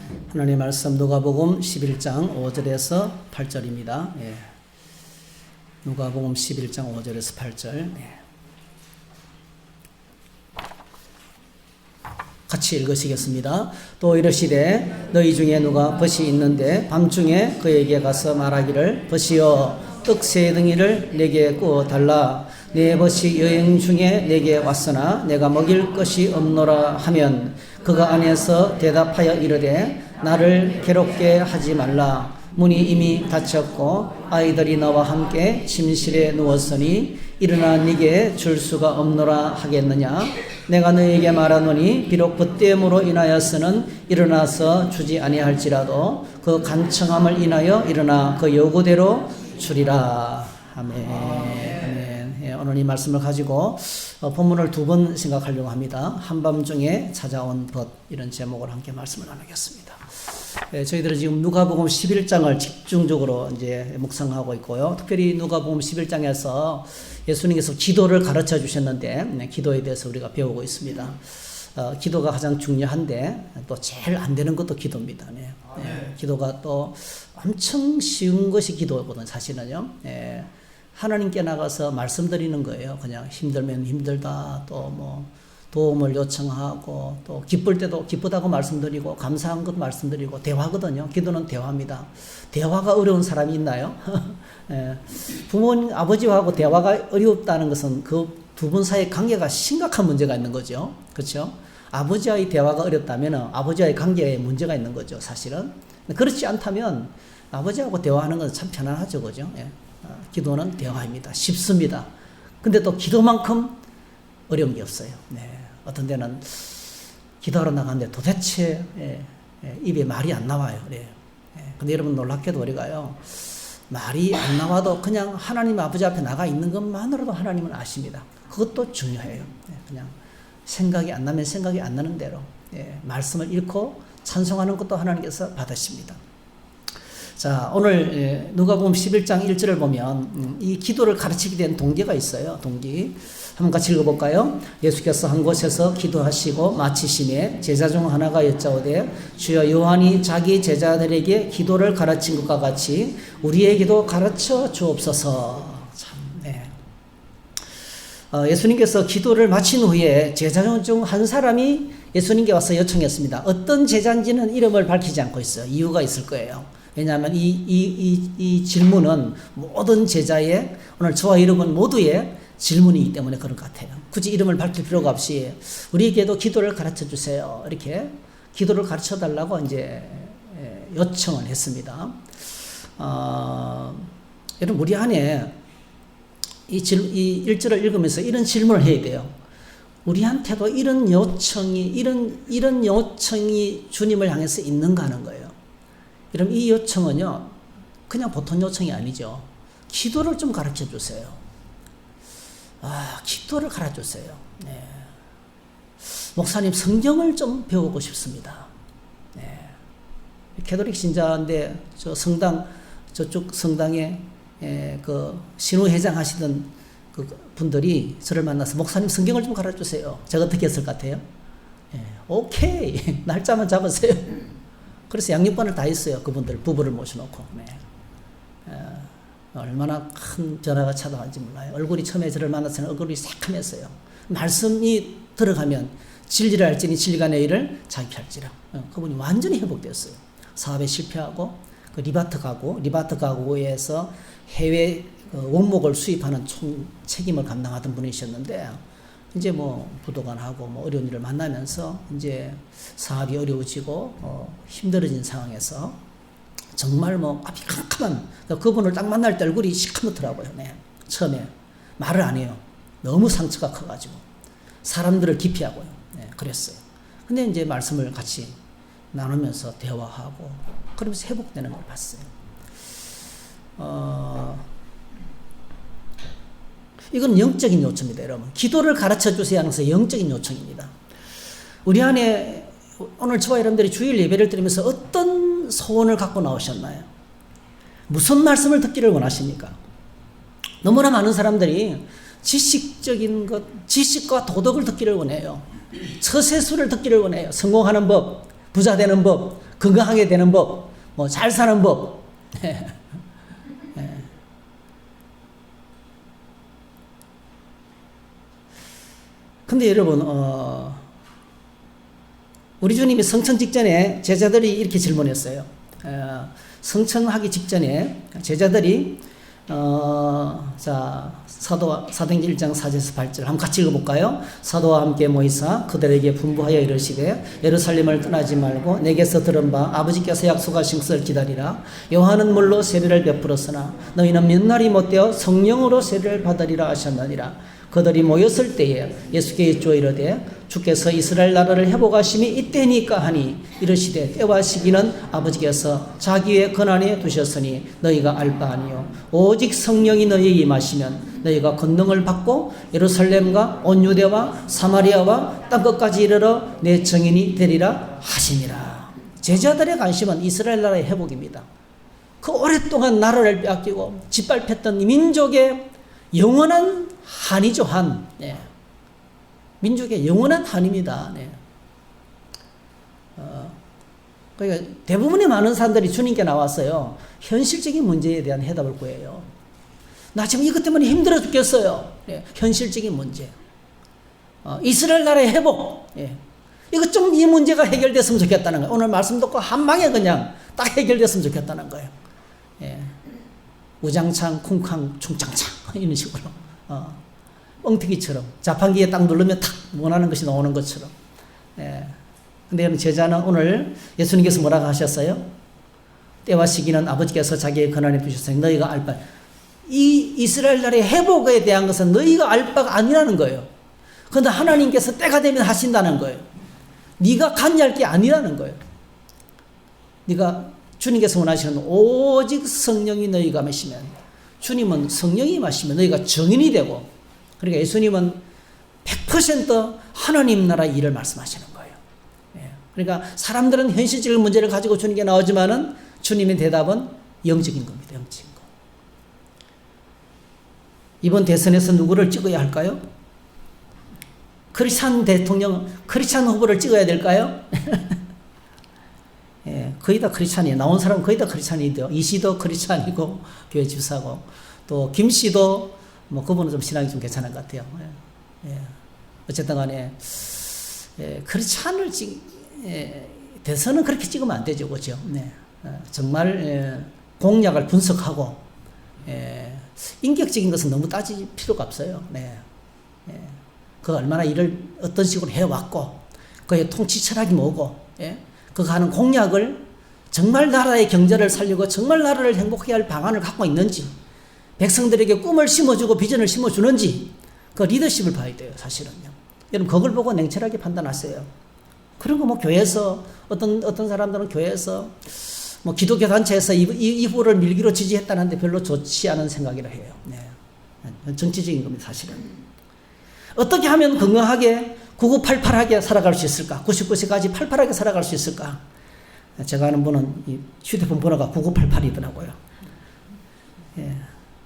하나님의 말씀 누가복음 11장 5절에서 8절입니다. 예. 누가복음 11장 5절에서 8절. 예. 같이 읽으시겠습니다. 또 이르시되 너희 중에 누가 벗이 있는데 밤중에 그에게 가서 말하기를 벗이여 떡 세 덩이를 내게 구워 달라. 내 벗이 여행 중에 내게 왔으나 내가 먹일 것이 없노라 하면 그가 안에서 대답하여 이르되 나를 괴롭게 하지 말라. 문이 이미 닫혔고 아이들이 너와 함께 침실에 누웠으니 일어나 네게 줄 수가 없노라 하겠느냐. 내가 너에게 말하노니 비록 그때므로 인하여서는 일어나서 주지 아니할지라도 그 간청함을 인하여 일어나 그 요구대로 주리라. 아멘. 아멘. 예, 오늘 이 말씀을 가지고 본문을 두 번 생각하려고 합니다. 한밤중에 찾아온 벗, 이런 제목으로 함께 말씀을 나누겠습니다. 예, 저희들은 지금 누가복음 11장을 집중적으로 이제 묵상하고 있고요. 특별히 누가복음 11장에서 예수님께서 기도를 가르쳐 주셨는데 기도에 대해서 우리가 배우고 있습니다. 기도가 가장 중요한데 또 제일 안 되는 것도 기도입니다. 네. 예, 기도가 또 엄청 쉬운 것이 기도거든 사실은요. 예, 하나님께 나가서 말씀드리는 거예요. 그냥 힘들면 힘들다, 또 뭐 도움을 요청하고, 또 기쁠 때도 기쁘다고 말씀드리고, 감사한 것 말씀드리고, 대화거든요. 기도는 대화입니다. 대화가 어려운 사람이 있나요? 예, 부모님, 아버지하고 대화가 어렵다는 것은 그 두 분 사이의 관계가 심각한 문제가 있는 거죠. 그렇죠? 아버지와의 대화가 어렵다면 아버지와의 관계에 문제가 있는 거죠, 사실은. 그렇지 않다면 아버지하고 대화하는 건 참 편안하죠, 그죠? 예. 기도는 대화입니다. 쉽습니다. 근데 또 기도만큼 어려운 게 없어요. 네. 어떤 데는 기도하러 나가는데 도대체 입에 말이 안 나와요. 네. 근데 여러분 놀랍게도 우리가요, 말이 안 나와도 그냥 하나님 아버지 앞에 나가 있는 것만으로도 하나님은 아십니다. 그것도 중요해요. 그냥 생각이 안 나면 생각이 안 나는 대로 말씀을 읽고 찬송하는 것도 하나님께서 받으십니다. 자, 오늘 누가복음 11장 1절을 보면 이 기도를 가르치게 된 동기가 있어요. 동기. 한번 같이 읽어볼까요? 예수께서 한 곳에서 기도하시고 마치심에 제자 중 하나가 여짜오되 주여 요한이 자기 제자들에게 기도를 가르친 것과 같이 우리에게도 가르쳐 주옵소서. 참, 네. 예수님께서 기도를 마친 후에 제자 중 한 사람이 예수님께 와서 요청했습니다. 어떤 제자인지는 이름을 밝히지 않고 있어요. 이유가 있을 거예요. 왜냐하면 이 질문은 모든 제자의, 오늘 저와 여러분 모두의 질문이기 때문에 그런 것 같아요. 굳이 이름을 밝힐 필요가 없이 우리에게도 기도를 가르쳐 주세요. 이렇게 기도를 가르쳐 달라고 이제 요청을 했습니다. 여러분, 우리 안에 이 1절을 읽으면서 이런 질문을 해야 돼요. 우리한테도 이런 요청이 주님을 향해서 있는가 하는 거예요. 여러분, 이 요청은요, 그냥 보통 요청이 아니죠. 기도를 좀 가르쳐 주세요. 기도를 가르쳐 주세요. 네. 목사님, 성경을 좀 배우고 싶습니다. 네. 캐톨릭 신자인데, 저쪽 성당에, 그, 신우회장 하시던 그 분들이 저를 만나서, 목사님, 성경을 좀 가르쳐 주세요. 제가 어떻게 했을 것 같아요? 네. 오케이. 날짜만 잡으세요. 그래서 양육반을 다 했어요. 그분들 부부를 모셔놓고. 네. 얼마나 큰 전화가 찾아왔는지 몰라요. 얼굴이 처음에 저를 만났을 얼굴이 새카맸어요. 말씀이 들어가면 진리를 알지니 진리가 내 일을 자기 할지라. 그분이 완전히 회복되었어요. 사업에 실패하고 그 리바트 가구에서 해외 원목을 수입하는 총 책임을 감당하던 분이셨는데, 이제 뭐 부도관하고 뭐 어려운 일을 만나면서 이제 사업이 어려워지고 힘들어진 상황에서 정말 뭐 앞이 캄캄한, 그분을 딱 만날 때 얼굴이 시커멓더라고요. 네. 처음에 말을 안 해요. 너무 상처가 커가지고 사람들을 기피하고요. 네. 그랬어요. 근데 이제 말씀을 같이 나누면서 대화하고 그러면서 회복되는 걸 봤어요. 이건 영적인 요청입니다, 여러분. 기도를 가르쳐 주세요 하면서 영적인 요청입니다. 우리 안에 오늘 저와 여러분들이 주일 예배를 드리면서 어떤 소원을 갖고 나오셨나요? 무슨 말씀을 듣기를 원하십니까? 너무나 많은 사람들이 지식적인 것, 지식과 도덕을 듣기를 원해요. 처세술을 듣기를 원해요. 성공하는 법, 부자 되는 법, 건강하게 되는 법, 뭐 잘 사는 법. 근데 여러분, 우리 주님이 성천 직전에 제자들이 이렇게 질문했어요. 성천하기 직전에 제자들이 사도행전 1장 4절에서 8절 한번 같이 읽어볼까요? 사도와 함께 모이사 그들에게 분부하여 이르시되 예루살렘을 떠나지 말고 내게서 들은 바 아버지께서 약속하신 것을 기다리라. 요한은 물로 세례를 베풀었으나 너희는 몇 날이 못되어 성령으로 세례를 받으리라 하셨느니라. 그들이 모였을 때에 예수께 여쭈어 이르되 주께서 이스라엘 나라를 회복하심이 이때니까 하니 이르시되 때와 시기는 아버지께서 자기의 권한에 두셨으니 너희가 알 바 아니요 오직 성령이 너희에게 임하시면 너희가 권능을 받고 예루살렘과 온 유대와 사마리아와 땅끝까지 이르러 내 증인이 되리라 하시니라. 제자들의 관심은 이스라엘 나라의 회복입니다. 그 오랫동안 나라를 빼앗기고 짓밟혔던 민족의 영원한 한이죠, 한. 네. 민족의 영원한 한입니다. 네. 그러니까 대부분의 많은 사람들이 주님께 나왔어요. 현실적인 문제에 대한 해답을 구해요. 나 지금 이것 때문에 힘들어 죽겠어요. 네. 현실적인 문제. 이스라엘 나라의 회복. 네. 이것 좀 이 문제가 해결됐으면 좋겠다는 거예요. 오늘 말씀 듣고 한 방에 그냥 딱 해결됐으면 좋겠다는 거예요. 네. 우장창, 쿵쾅, 충창창 이런 식으로. 뻥튀기처럼 자판기에 딱 누르면 탁 원하는 것이 나오는 것처럼. 근데 제자는 오늘 예수님께서 뭐라고 하셨어요? 때와 시기는 아버지께서 자기의 권한에 두셨으니 너희가 알 바. 이 이스라엘 나라의 회복에 대한 것은 너희가 알 바가 아니라는 거예요. 그런데 하나님께서 때가 되면 하신다는 거예요. 네가 관여할 게 아니라는 거예요. 네가 주님께서 원하시는 오직 성령이 너희가 마시면, 주님은 성령이 마시면 너희가 증인이 되고, 그러니까 예수님은 100% 하나님 나라 일을 말씀하시는 거예요. 그러니까 사람들은 현실적인 문제를 가지고 주님께 나오지만은 주님의 대답은 영적인 겁니다. 영적인 거. 이번 대선에서 누구를 찍어야 할까요? 크리스찬 대통령, 크리스찬 후보를 찍어야 될까요? 거의 다 크리스찬이에요. 나온 사람은 거의 다 크리스찬이죠. 이 씨도 크리스찬이고 교회 집사고, 또 김 씨도 뭐 그분은 좀 신앙이 좀 괜찮은 것 같아요. 어쨌든 간에 크리스찬을 대선은 그렇게 찍으면 안 되죠, 그렇죠? 정말 공약을 분석하고 인격적인 것은 너무 따질 필요가 없어요. 그 얼마나 일을 어떤 식으로 해왔고 그의 통치 철학이 뭐고, 그가 하는 공약을 정말 나라의 경제를 살리고 정말 나라를 행복하게 할 방안을 갖고 있는지, 백성들에게 꿈을 심어주고 비전을 심어주는지, 그 리더십을 봐야 돼요, 사실은요. 여러분, 그걸 보고 냉철하게 판단하세요. 그리고 뭐 교회에서, 어떤 사람들은 교회에서, 뭐 기독교 단체에서 이 후보를 밀기로 지지했다는데 별로 좋지 않은 생각이라 해요. 정치적인 겁니다, 사실은. 어떻게 하면 건강하게 9988하게 살아갈 수 있을까? 99세까지 팔팔하게 살아갈 수 있을까? 제가 아는 분은 이 휴대폰 번호가 9988이더라고요.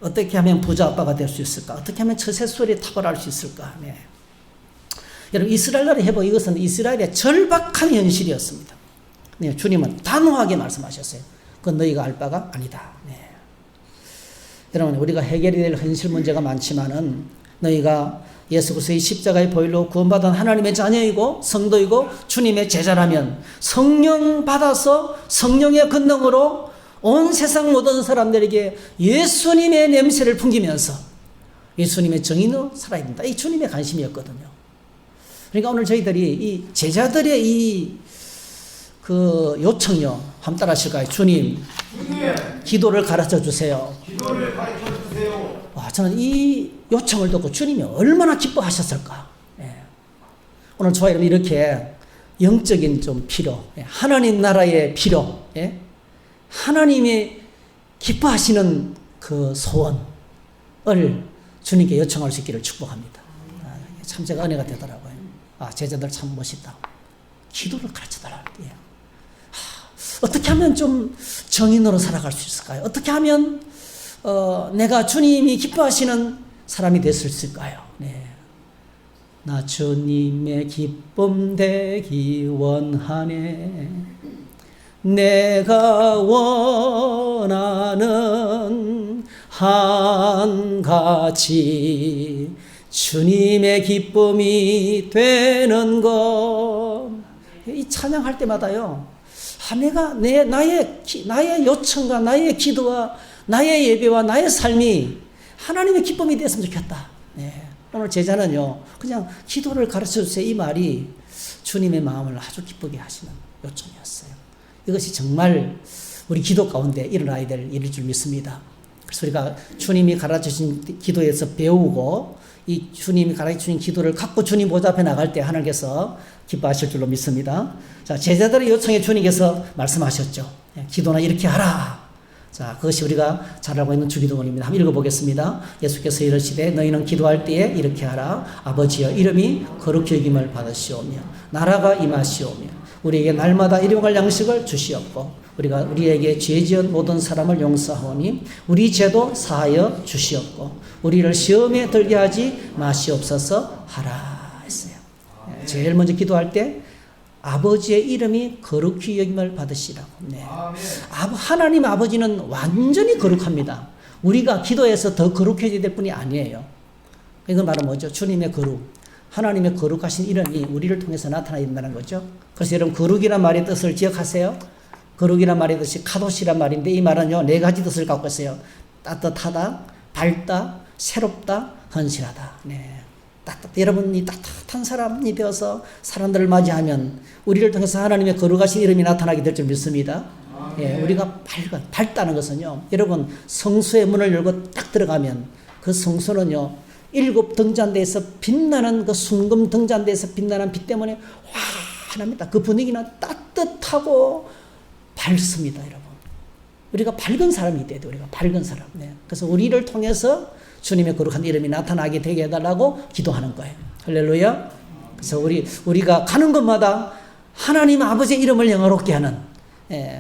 어떻게 하면 부자 아빠가 될 수 있을까? 어떻게 하면 처세술에 탁월할 수 있을까? 여러분, 이스라엘 나라의 회복, 이것은 이스라엘의 절박한 현실이었습니다. 주님은 단호하게 말씀하셨어요. 그건 너희가 알 바가 아니다. 여러분, 우리가 해결이 될 현실 문제가 많지만은 너희가 예수 그리스도의 십자가의 보혈로 구원받은 하나님의 자녀이고 성도이고 주님의 제자라면 성령 받아서 성령의 권능으로 온 세상 모든 사람들에게 예수님의 냄새를 풍기면서 예수님의 정인으로 살아야 된다. 이 주님의 관심이었거든요. 그러니까 오늘 저희들이 이 제자들의 그 요청요, 한번 따라 하실까요? 주님, 기도를 가르쳐 주세요. 기도를 가르쳐 주세요. 와, 저는 이 요청을 듣고 주님이 얼마나 기뻐하셨을까. 오늘 저와 여러분 이렇게 영적인 좀 필요, 하나님 나라의 필요, 하나님이 기뻐하시는 그 소원을 주님께 요청할 수 있기를 축복합니다. 참 제가 은혜가 되더라고요. 제자들 참 멋있다. 기도를 가르쳐달라. 어떻게 하면 좀 정인으로 살아갈 수 있을까요? 어떻게 하면 내가 주님이 기뻐하시는 사람이 될 수 있을까요? 나 주님의 기쁨 되기 원하네. 내가 원하는 한 가지 주님의 기쁨이 되는 것. 이 찬양할 때마다요, 나의 요청과 나의 기도와 나의 예배와 나의 삶이 하나님의 기쁨이 됐으면 좋겠다. 네. 오늘 제자는요, 그냥 기도를 가르쳐 주세요. 이 말이 주님의 마음을 아주 기쁘게 하시는 요청이었어요. 이것이 정말 우리 기도 가운데 일어나야 될 일일 줄 믿습니다. 그래서 우리가 주님이 가르쳐주신 기도에서 배우고 이 주님이 가르쳐주신 기도를 갖고 주님 보좌 앞에 나갈 때 하나님께서 기뻐하실 줄로 믿습니다. 자, 제자들의 요청에 주님께서 말씀하셨죠. 기도나 이렇게 하라. 자, 그것이 우리가 잘 알고 있는 주기도문입니다. 한번 읽어보겠습니다. 예수께서 이르시되 너희는 기도할 때에 이렇게 하라. 아버지여 이름이 거룩히 여김을 받으시오며 나라가 임하시오며 우리에게 날마다 일용할 양식을 주시옵고 우리에게 죄 지은 모든 사람을 용서하오니 우리 죄도 사하여 주시옵고 우리를 시험에 들게 하지 마시옵소서 하라 했어요. 제일 먼저 기도할 때 아버지의 이름이 거룩히 여김을 받으시라고. 네. 하나님 아버지는 완전히 거룩합니다. 우리가 기도해서 더 거룩해져야 될 뿐이 아니에요. 이건 바로 뭐죠? 주님의 거룩. 하나님의 거룩하신 이름이 우리를 통해서 나타나야 된다는 거죠. 그래서 여러분 거룩이란 말의 뜻을 기억하세요? 거룩이란 말의 뜻이 카도시란 말인데 이 말은요 4가지 뜻을 갖고 있어요. 따뜻하다, 밝다, 새롭다, 헌신하다. 네. 여러분이 따뜻한 사람이 되어서 사람들을 맞이하면 우리를 통해서 하나님의 거룩하신 이름이 나타나게 될 줄 믿습니다. 예, 우리가 밝다는 것은요, 여러분 성소의 문을 열고 딱 들어가면 그 성소는요 7 등잔대에서 빛나는 그 순금 등잔대에서 빛나는 빛 때문에 환합니다. 그 분위기는 따뜻하고 밝습니다, 여러분. 우리가 밝은 사람이 돼야 돼요. 우리가 밝은 사람. 네. 그래서 우리를 통해서 주님의 거룩한 이름이 나타나게 되게 해달라고 기도하는 거예요. 할렐루야. 그래서 우리가 가는 곳마다 하나님 아버지의 이름을 영화롭게 하는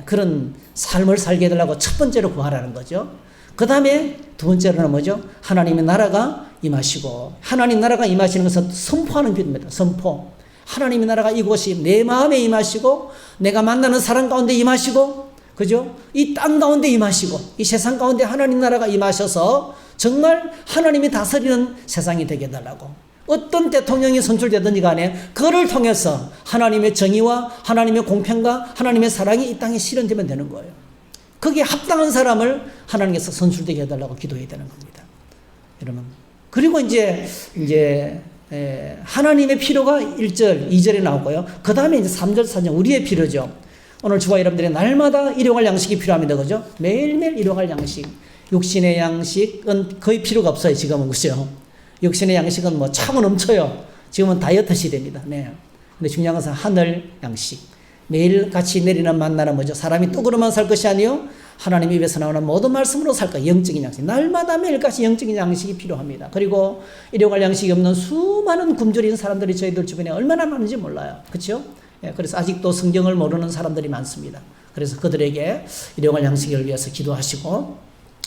그런 삶을 살게 해달라고 첫 번째로 구하라는 거죠. 그 다음에 두 번째로는 뭐죠? 하나님의 나라가 임하시고, 하나님 나라가 임하시는 것은 선포하는 기도입니다. 선포. 하나님의 나라가 이곳이 내 마음에 임하시고 내가 만나는 사람 가운데 임하시고, 그죠? 이 땅 가운데 임하시고 이 세상 가운데 하나님 나라가 임하셔서 정말 하나님이 다스리는 세상이 되게 해달라고. 어떤 대통령이 선출되든지 간에 그를 통해서 하나님의 정의와 하나님의 공평과 하나님의 사랑이 이 땅에 실현되면 되는 거예요. 거기에 합당한 사람을 하나님께서 선출되게 해달라고 기도해야 되는 겁니다. 여러분. 그리고 이제 하나님의 필요가 1절, 2절에 나오고요. 그 다음에 이제 3절, 4절 우리의 필요죠. 오늘 주와 여러분들의 날마다 일용할 양식이 필요합니다. 그죠? 매일매일 일용할 양식. 육신의 양식은 거의 필요가 없어요. 지금은. 그죠? 육신의 양식은 뭐 차고 넘쳐요. 지금은 다이어트 시대입니다. 네. 근데 중요한 것은 하늘 양식. 매일 같이 내리는 만나는 뭐죠? 사람이 떡으로만 살 것이 아니요 하나님 입에서 나오는 모든 말씀으로 살 거예요. 영적인 양식. 날마다 매일같이 영적인 양식이 필요합니다. 그리고 일용할 양식이 없는 수많은 굶주린 사람들이 저희들 주변에 얼마나 많은지 몰라요. 그렇죠? 예, 그래서 아직도 성경을 모르는 사람들이 많습니다. 그래서 그들에게 일용할 양식을 위해서 기도하시고,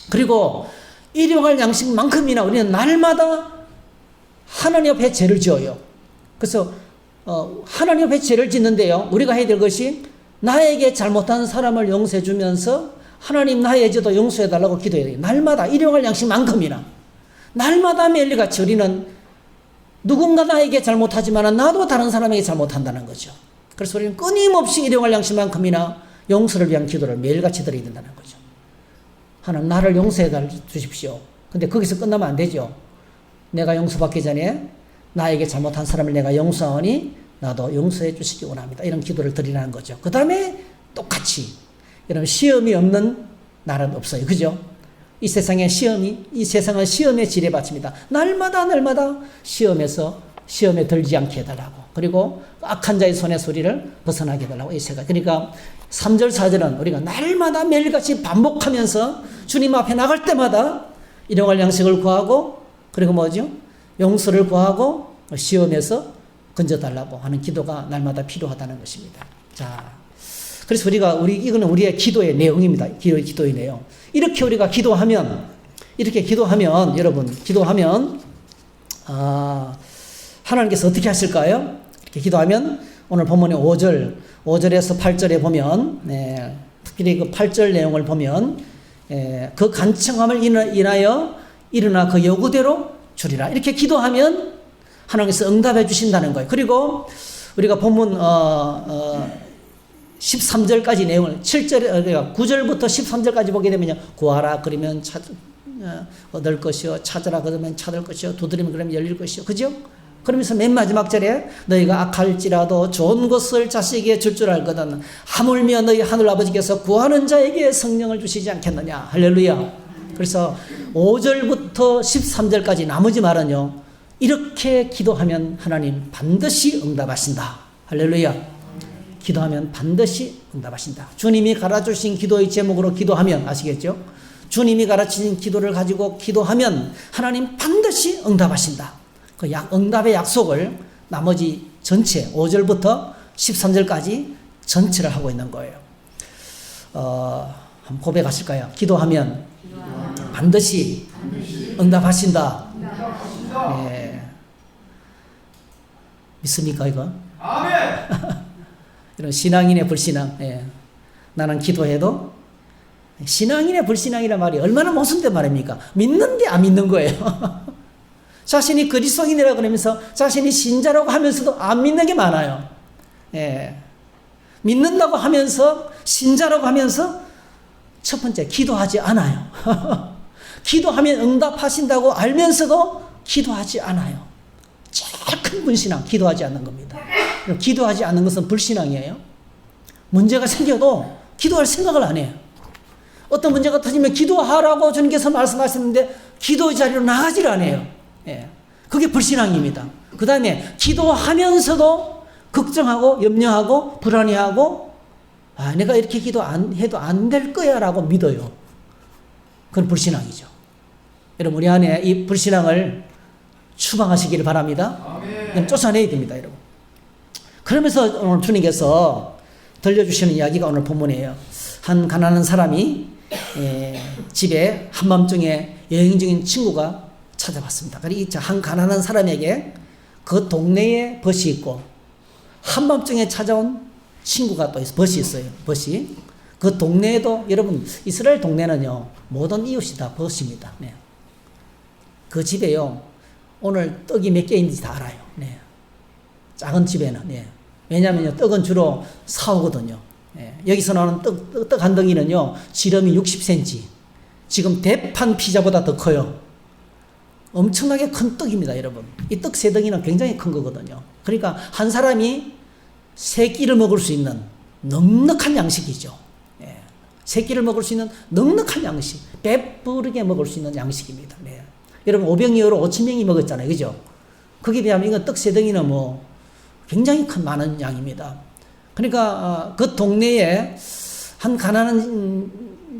그리고 일용할 양식만큼이나 우리는 날마다 하나님 앞에 죄를 지어요. 그래서 하나님 앞에 죄를 짓는데요, 우리가 해야 될 것이 나에게 잘못한 사람을 용서해 주면서 하나님 나의 죄도 용서해 달라고 기도해야 돼요. 날마다 일용할 양식만큼이나 날마다 매일같이 우리는 누군가 나에게 잘못하지만 나도 다른 사람에게 잘못한다는 거죠. 그래서 우리는 끊임없이 일용할 양식만큼이나 용서를 위한 기도를 매일같이 드려야 된다는 거죠. 하나님 나를 용서해 주십시오. 근데 거기서 끝나면 안 되죠. 내가 용서받기 전에 나에게 잘못한 사람을 내가 용서하니 나도 용서해 주시기 원합니다. 이런 기도를 드리라는 거죠. 그 다음에 똑같이 여러분 시험이 없는 날은 없어요. 그죠? 이 세상은 시험의 지뢰밭입니다. 날마다 시험에 들지 않게 해달라고. 그리고 악한 자의 손의 소리를 벗어나게 해달라고. 이 세가. 그러니까 3절 4절은 우리가 날마다 매일같이 반복하면서 주님 앞에 나갈 때마다 일용할 양식을 구하고, 그리고 뭐죠? 용서를 구하고 시험에서 건져달라고 하는 기도가 날마다 필요하다는 것입니다. 자, 그래서 이거는 우리의 기도의 내용입니다. 기도의 내용. 이렇게 우리가 기도하면, 여러분, 하나님께서 어떻게 하실까요? 이렇게 기도하면 오늘 본문의 5절에서 8절에 보면, 특별히 그 8절 내용을 보면, 그 간청함을 인하여 일어나 그 요구대로 주리라. 이렇게 기도하면 하나님께서 응답해 주신다는 거예요. 그리고 우리가 본문 13절까지 내용을 9절부터 13절까지 보게 되면요. 구하라 그러면 얻을 것이요, 찾으라 그러면 찾을 것이요, 두드리면 그러면 열릴 것이요. 그죠? 그러면서 맨 마지막 절에 너희가 악할지라도 좋은 것을 자식에게 줄 줄 알거든 하물며 너희 하늘 아버지께서 구하는 자에게 성령을 주시지 않겠느냐. 할렐루야. 그래서 5절부터 13절까지 나머지 말은요, 이렇게 기도하면 하나님 반드시 응답하신다. 할렐루야. 기도하면 반드시 응답하신다. 주님이 가르쳐주신 기도의 제목으로 기도하면, 아시겠죠? 주님이 가르치신 기도를 가지고 기도하면 하나님 반드시 응답하신다. 그 응답의 약속을 나머지 전체 5절부터 13절까지 전체를 하고 있는 거예요. 한번 고백하실까요? 기도하면 반드시 응답하신다. 네. 믿습니까 이거? 아멘. 이런 신앙인의 불신앙. 나는 기도해도 신앙인의 불신앙이란 말이 얼마나 모순된 말입니까? 믿는데 안 믿는 거예요. 자신이 그리스도인이라고 그러면서 자신이 신자라고 하면서도 안 믿는 게 많아요. 믿는다고 하면서 신자라고 하면서 첫 번째 기도하지 않아요. 기도하면 응답하신다고 알면서도 기도하지 않아요. 제일 큰 불신앙, 기도하지 않는 겁니다. 기도하지 않는 것은 불신앙이에요. 문제가 생겨도 기도할 생각을 안 해요. 어떤 문제가 터지면 기도하라고 주님께서 말씀하셨는데 기도의 자리로 나가지를 않아요. 그게 불신앙입니다. 그 다음에 기도하면서도 걱정하고 염려하고 불안해하고 내가 이렇게 기도 안 해도 안 될 거야 라고 믿어요. 그건 불신앙이죠. 여러분 우리 안에 이 불신앙을 추방하시기를 바랍니다. 쫓아내야 됩니다, 여러분. 그러면서 오늘 주님께서 들려주시는 이야기가 오늘 본문이에요. 한 가난한 사람이 집에 한밤중에 여행 중인 친구가 찾아왔습니다. 그리고 한 가난한 사람에게 그 동네에 벗이 있고 한밤중에 찾아온 친구가 또 벗이 있어요. 벗이. 그 동네에도 여러분 이스라엘 동네는요 모든 이웃이 다 벗입니다. 그 집에요 오늘 떡이 몇 개 있는지 다 알아요. 작은 집에는. 왜냐하면 떡은 주로 사오거든요. 여기서 나오는 떡 한 덩이는요 지름이 60cm. 지금 대판 피자보다 더 커요. 엄청나게 큰 떡입니다, 여러분. 이 떡 세 덩이는 굉장히 큰 거거든요. 그러니까 한 사람이 세 끼를 먹을 수 있는 넉넉한 양식이죠. 세 끼를 먹을 수 있는 넉넉한 양식, 배부르게 먹을 수 있는 양식입니다. 여러분 5병이어로 5,000명이 먹었잖아요, 그죠? 거기에 비하면 이건 떡 세 덩이는 뭐 굉장히 많은 양입니다. 그러니까 그 동네에 한 가난한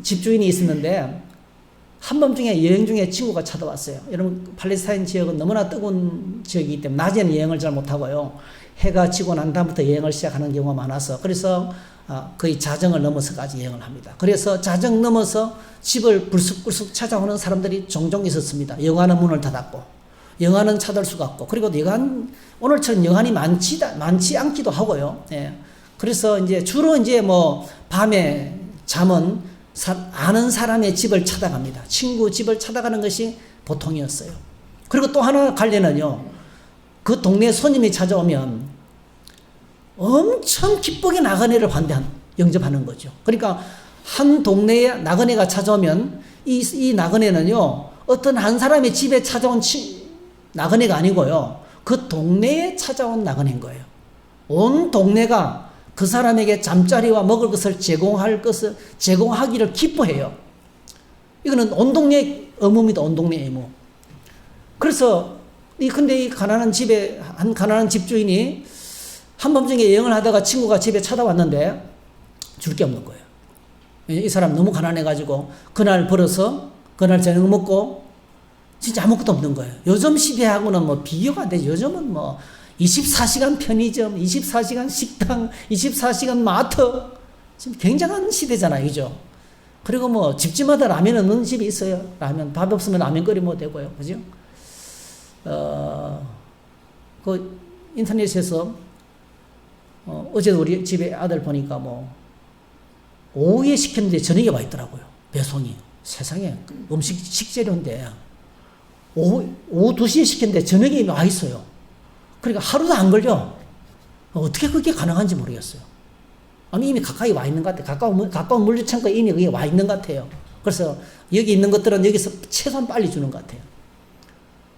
집주인이 있었는데 한밤중에 여행 중에 친구가 찾아왔어요. 여러분 팔레스타인 지역은 너무나 뜨거운 지역이기 때문에 낮에는 여행을 잘 못하고요. 해가 지고 난 다음부터 여행을 시작하는 경우가 많아서 그래서 거의 자정을 넘어서까지 여행을 합니다. 그래서 자정 넘어서 집을 불쑥불쑥 찾아오는 사람들이 종종 있었습니다. 영화는 문을 닫았고 영화는 찾을 수가 없고 그리고 오늘처럼 영화이 많지 않기도 하고요. 그래서 이제 주로 이제 뭐 밤에 잠은 아는 사람의 집을 찾아갑니다. 친구 집을 찾아가는 것이 보통이었어요. 그리고 또 하나 관례는요. 그 동네 손님이 찾아오면 엄청 기쁘게 나그네를 영접하는 거죠. 그러니까 한 동네에 나그네가 찾아오면 이 나그네는요. 어떤 한 사람의 집에 찾아온 나그네가 아니고요. 그 동네에 찾아온 나그네인 거예요. 온 동네가 그 사람에게 잠자리와 먹을 것을 제공하기를 기뻐해요. 이거는 온 동네 의무입니다. 온 동네 의무. 그래서 근데 이 가난한 집주인이 한밤중에 여행을 하다가 친구가 집에 찾아왔는데 줄 게 없는 거예요. 이 사람 너무 가난해가지고 그날 벌어서 그날 저녁 먹고 진짜 아무것도 없는 거예요. 요즘 시대하고는 뭐 비교가 안 되죠. 요즘은 뭐 24시간 편의점, 24시간 식당, 24시간 마트. 지금 굉장한 시대잖아요. 그죠? 그리고 뭐 집집마다 라면 없는 집이 있어요. 라면, 밥 없으면 라면 끓여 먹어도 되고요. 그죠? 그 인터넷에서 어제도 우리 집에 아들 보니까 뭐 오후에 시켰는데 저녁에 와 있더라고요. 배송이. 세상에 음식 식재료인데 오후 2시에 시켰는데 저녁에 와 있어요. 그러니까 하루도 안 걸려. 어떻게 그게 가능한지 모르겠어요. 아니 이미 가까이 와 있는 것 같아요. 가까운 물류창고에 이미 그게 와 있는 것 같아요. 그래서 여기 있는 것들은 여기서 최소한 빨리 주는 것 같아요.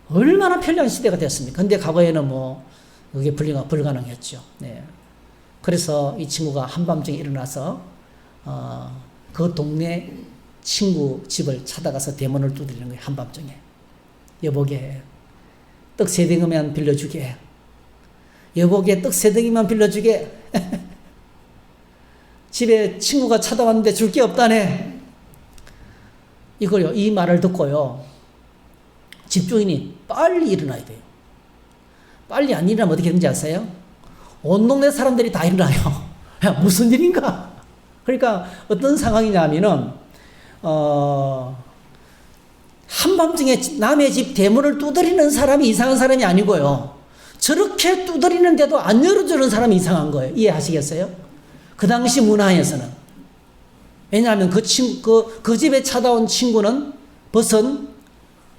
얼마나 편리한 시대가 됐습니까? 근데 과거에는 뭐 그게 불가능했죠. 네. 그래서 이 친구가 한밤중에 일어나서 그 동네 친구 집을 찾아가서 대문을 두드리는 거예요. 한밤중에. 여보게 떡 3덩이만 빌려주게. 여보게 떡 3덩이만 빌려주게. 집에 친구가 찾아왔는데 줄 게 없다네. 이걸요. 이 말을 듣고요. 집주인이 빨리 일어나야 돼요. 빨리 안 일어나면 어떻게 되는지 아세요? 온 동네 사람들이 다 일어나요. 야, 무슨 일인가? 그러니까 어떤 상황이냐면은 한밤중에 남의 집 대문을 두드리는 사람이 이상한 사람이 아니고요. 저렇게 두드리는데도 안 열어주는 사람이 이상한 거예요. 이해하시겠어요? 그 당시 문화에서는. 왜냐하면 그 집에 찾아온 친구는 벗은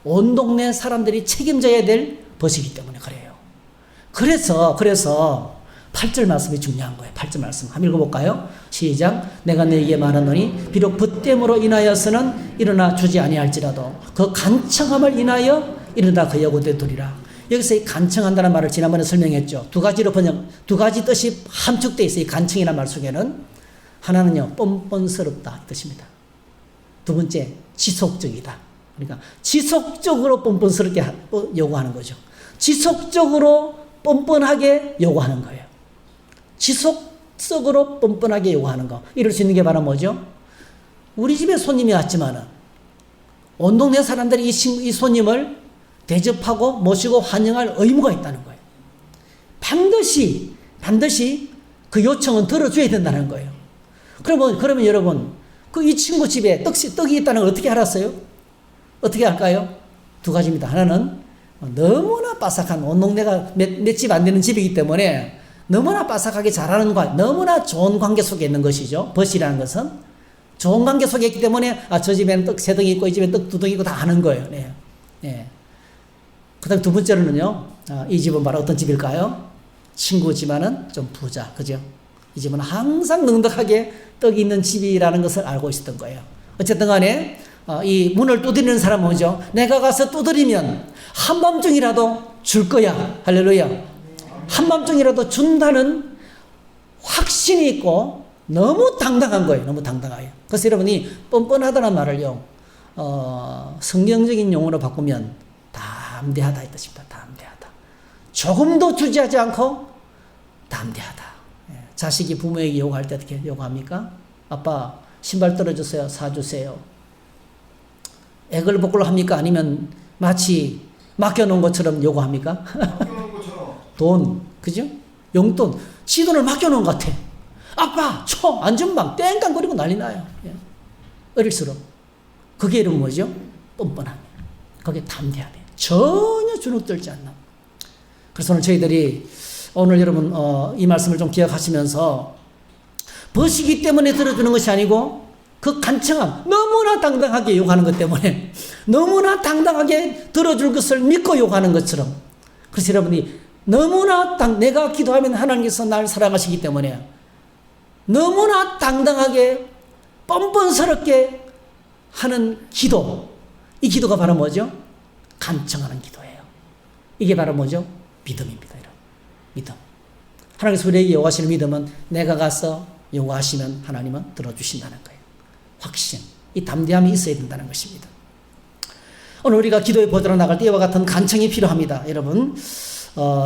온 동네 사람들이 책임져야 될 벗이기 때문에 그래요. 그래서 8절 말씀이 중요한 거예요. 8절 말씀 한번 읽어볼까요? 시작. 내가 너에게 말하노니 비록 벗됨으로 인하여서는 일어나 주지 아니할지라도 그 간청함을 인하여 일어나 그 여고되 두리라. 여기서 이 간청한다는 말을 지난번에 설명했죠. 두 가지 뜻이 함축되어 있어요. 이 간청이라는 말 속에는 하나는요 뻔뻔스럽다 이 뜻입니다. 두 번째 지속적이다. 그러니까 지속적으로 뻔뻔스럽게 요구하는 거죠. 지속적으로 뻔뻔하게 요구하는 거예요. 지속적으로 뻔뻔하게 요구하는 거. 이럴 수 있는 게 바로 뭐죠? 우리 집에 손님이 왔지만은 온 동네 사람들이 이 손님을 대접하고 모시고 환영할 의무가 있다는 거예요. 반드시 그 요청은 들어줘야 된다는 거예요. 그러면 여러분 이 친구 집에 떡이 있다는 걸 어떻게 알았어요? 어떻게 할까요? 두 가지입니다. 하나는 너무나 빠삭한 온 동네가 몇 집 안 되는 집이기 때문에 너무나 빠삭하게 잘하는 너무나 좋은 관계 속에 있는 것이죠. 벗이라는 것은 좋은 관계 속에 있기 때문에 저 집에는 떡 3덩이 있고 이 집에는 떡 2덩이 있고 다 아는 거예요. 네. 네. 그 다음에 두 번째로는요. 이 집은 바로 어떤 집일까요? 친구지만은 좀 부자. 그죠? 이 집은 항상 넉넉하게 떡이 있는 집이라는 것을 알고 있었던 거예요. 어쨌든 간에 이 문을 두드리는 사람은 뭐죠? 내가 가서 두드리면 한밤중이라도 줄 거야. 할렐루야. 한밤중이라도 준다는 확신이 있고 너무 당당한 거예요. 너무 당당해요. 그래서 여러분이 뻔뻔하다는 말을요. 성경적인 용어로 바꾸면 담대하다 이 뜻입니다. 담대하다. 조금도 주저하지 않고 담대하다. 자식이 부모에게 요구할 때 어떻게 요구합니까? 아빠 신발 떨어졌어요. 사주세요. 애걸복걸 합니까? 아니면 마치 맡겨놓은 것처럼 요구합니까? 맡겨놓은 것처럼. 돈, 그죠? 용돈, 지 돈을 맡겨놓은 것 같아. 아빠, 안 주면 막 땡깡거리고 난리 나요. 어릴수록. 그게 이름 뭐죠? 뻔뻔함. 그게 담대함이에요. 전혀 주눅들지 않는. 그래서 오늘 여러분 이 말씀을 좀 기억하시면서 벗이기 때문에 들어주는 것이 아니고 그 간청함, 너무나 당당하게 요구하는 것 때문에 너무나 당당하게 들어줄 것을 믿고 요구하는 것처럼. 그래서 여러분이 너무나 내가 기도하면 하나님께서 날 사랑하시기 때문에 너무나 당당하게 뻔뻔스럽게 하는 기도, 이 기도가 바로 뭐죠? 간청하는 기도예요. 이게 바로 뭐죠? 믿음입니다. 여러분. 믿음. 하나님께서 우리에게 요구하시는 믿음은 내가 가서 요구하시면 하나님은 들어주신다는 거예요. 확신, 이 담대함이 있어야 된다는 것입니다. 오늘 우리가 기도의 보좌로 나갈 때 이와 같은 간청이 필요합니다. 여러분,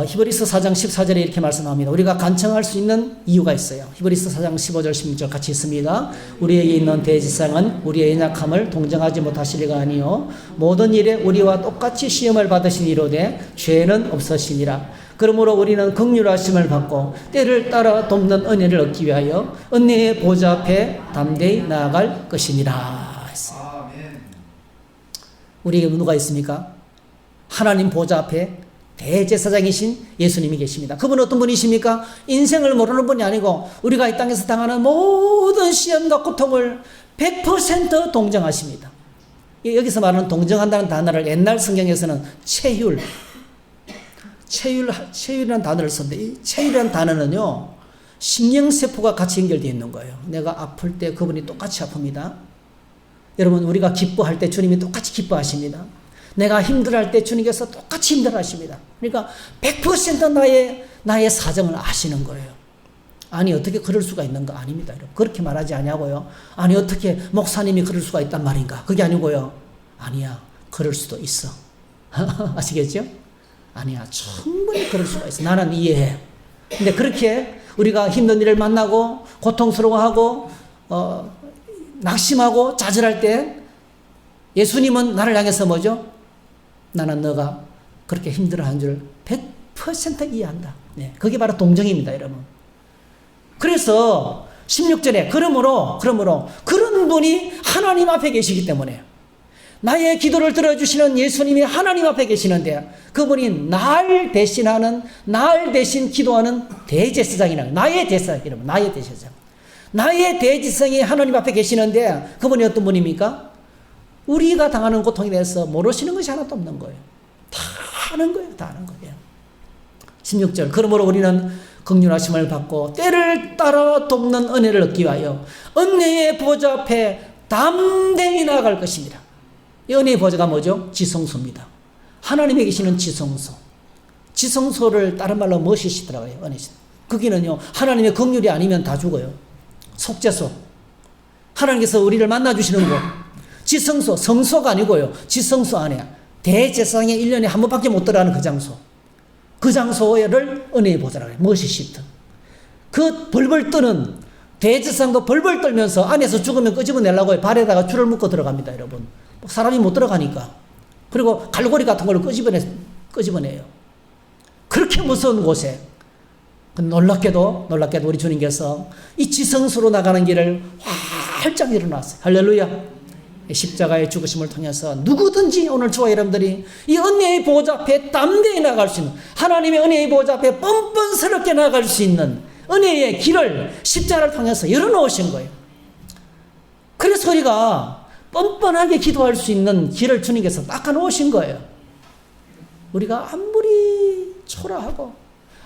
히브리서 4장 14절에 이렇게 말씀합니다. 우리가 간청할 수 있는 이유가 있어요. 히브리서 4장 15절 16절 같이 있습니다. 우리에게 있는 대지상은 우리의 연약함을 동정하지 못하실 리가 아니요 모든 일에 우리와 똑같이 시험을 받으신 이로되 죄는 없으시니라. 그러므로 우리는 긍휼하심을 받고 때를 따라 돕는 은혜를 얻기 위하여 은혜의 보좌 앞에 담대히 나아갈 것이니라. 우리에게 누가 있습니까? 하나님 보좌 앞에 대제사장이신 예수님이 계십니다. 그분은 어떤 분이십니까? 인생을 모르는 분이 아니고 우리가 이 땅에서 당하는 모든 시험과 고통을 100% 동정하십니다. 여기서 말하는 동정한다는 단어를 옛날 성경에서는 체휼이라는 단어를 썼는데, 이 체휼이라는 단어는요, 신경세포가 같이 연결되어 있는 거예요. 내가 아플 때 그분이 똑같이 아픕니다. 여러분, 우리가 기뻐할 때 주님이 똑같이 기뻐하십니다. 내가 힘들어할 때 주님께서 똑같이 힘들어하십니다. 그러니까 100% 나의 사정을 아시는 거예요. 아니, 어떻게 그럴 수가 있는가? 아닙니다. 여러분. 그렇게 말하지 아니하고요. 아니, 어떻게 목사님이 그럴 수가 있단 말인가? 그게 아니고요. 아니야, 그럴 수도 있어. 아시겠죠? 아니야, 충분히 그럴 수가 있어. 나는 이해해. 근데 그렇게 우리가 힘든 일을 만나고 고통스러워하고 낙심하고 좌절할 때 예수님은 나를 향해서 뭐죠? 나는 너가 그렇게 힘들어하는 줄 100% 이해한다. 네, 그게 바로 동정입니다, 여러분. 그래서 16절에 그러므로 그런 분이 하나님 앞에 계시기 때문에 나의 기도를 들어주시는 예수님이 하나님 앞에 계시는데 그분이 날 대신 기도하는 대제사장이라는, 나의 제사장, 여러분, 나의 대제사장. 나의 대제사장이 하나님 앞에 계시는데 그분이 어떤 분입니까? 우리가 당하는 고통에 대해서 모르시는 것이 하나도 없는 거예요. 다 아는 거예요. 다 아는 거예요. 16절, 그러므로 우리는 긍휼하심을 받고 때를 따라 돕는 은혜를 얻기 위하여 은혜의 보좌 앞에 담대히 나아갈 것입니다. 이 은혜의 보좌가 뭐죠? 지성소입니다. 하나님에 계시는 지성소. 지성소를 다른 말로 무엇이시더라고요? 은혜시. 거기는요, 하나님의 긍휼이 아니면 다 죽어요. 속죄소. 하나님께서 우리를 만나주시는 곳. 지성소, 성소가 아니고요. 지성소 안에 대제사장에 1년에 한 번밖에 못 들어가는 그 장소. 그 장소를 은혜의 보좌라고 해요. 머시시트. 그 벌벌 뜨는 대제사장도 벌벌 떨면서 안에서 죽으면 끄집어내려고 발에다가 줄을 묶어 들어갑니다, 여러분. 사람이 못 들어가니까. 그리고 갈고리 같은 걸로 끄집어내요. 그렇게 무서운 곳에 놀랍게도 우리 주님께서 이 지성소로 나가는 길을 활짝 일어났어요. 할렐루야. 십자가의 죽으심을 통해서 누구든지 오늘 저와 여러분들이 이 은혜의 보좌 앞에 담대히 나갈 수 있는, 하나님의 은혜의 보좌 앞에 뻔뻔스럽게 나갈 수 있는 은혜의 길을 십자가를 통해서 열어놓으신 거예요. 그래서 우리가 뻔뻔하게 기도할 수 있는 길을 주님께서 닦아놓으신 거예요. 우리가 아무리 초라하고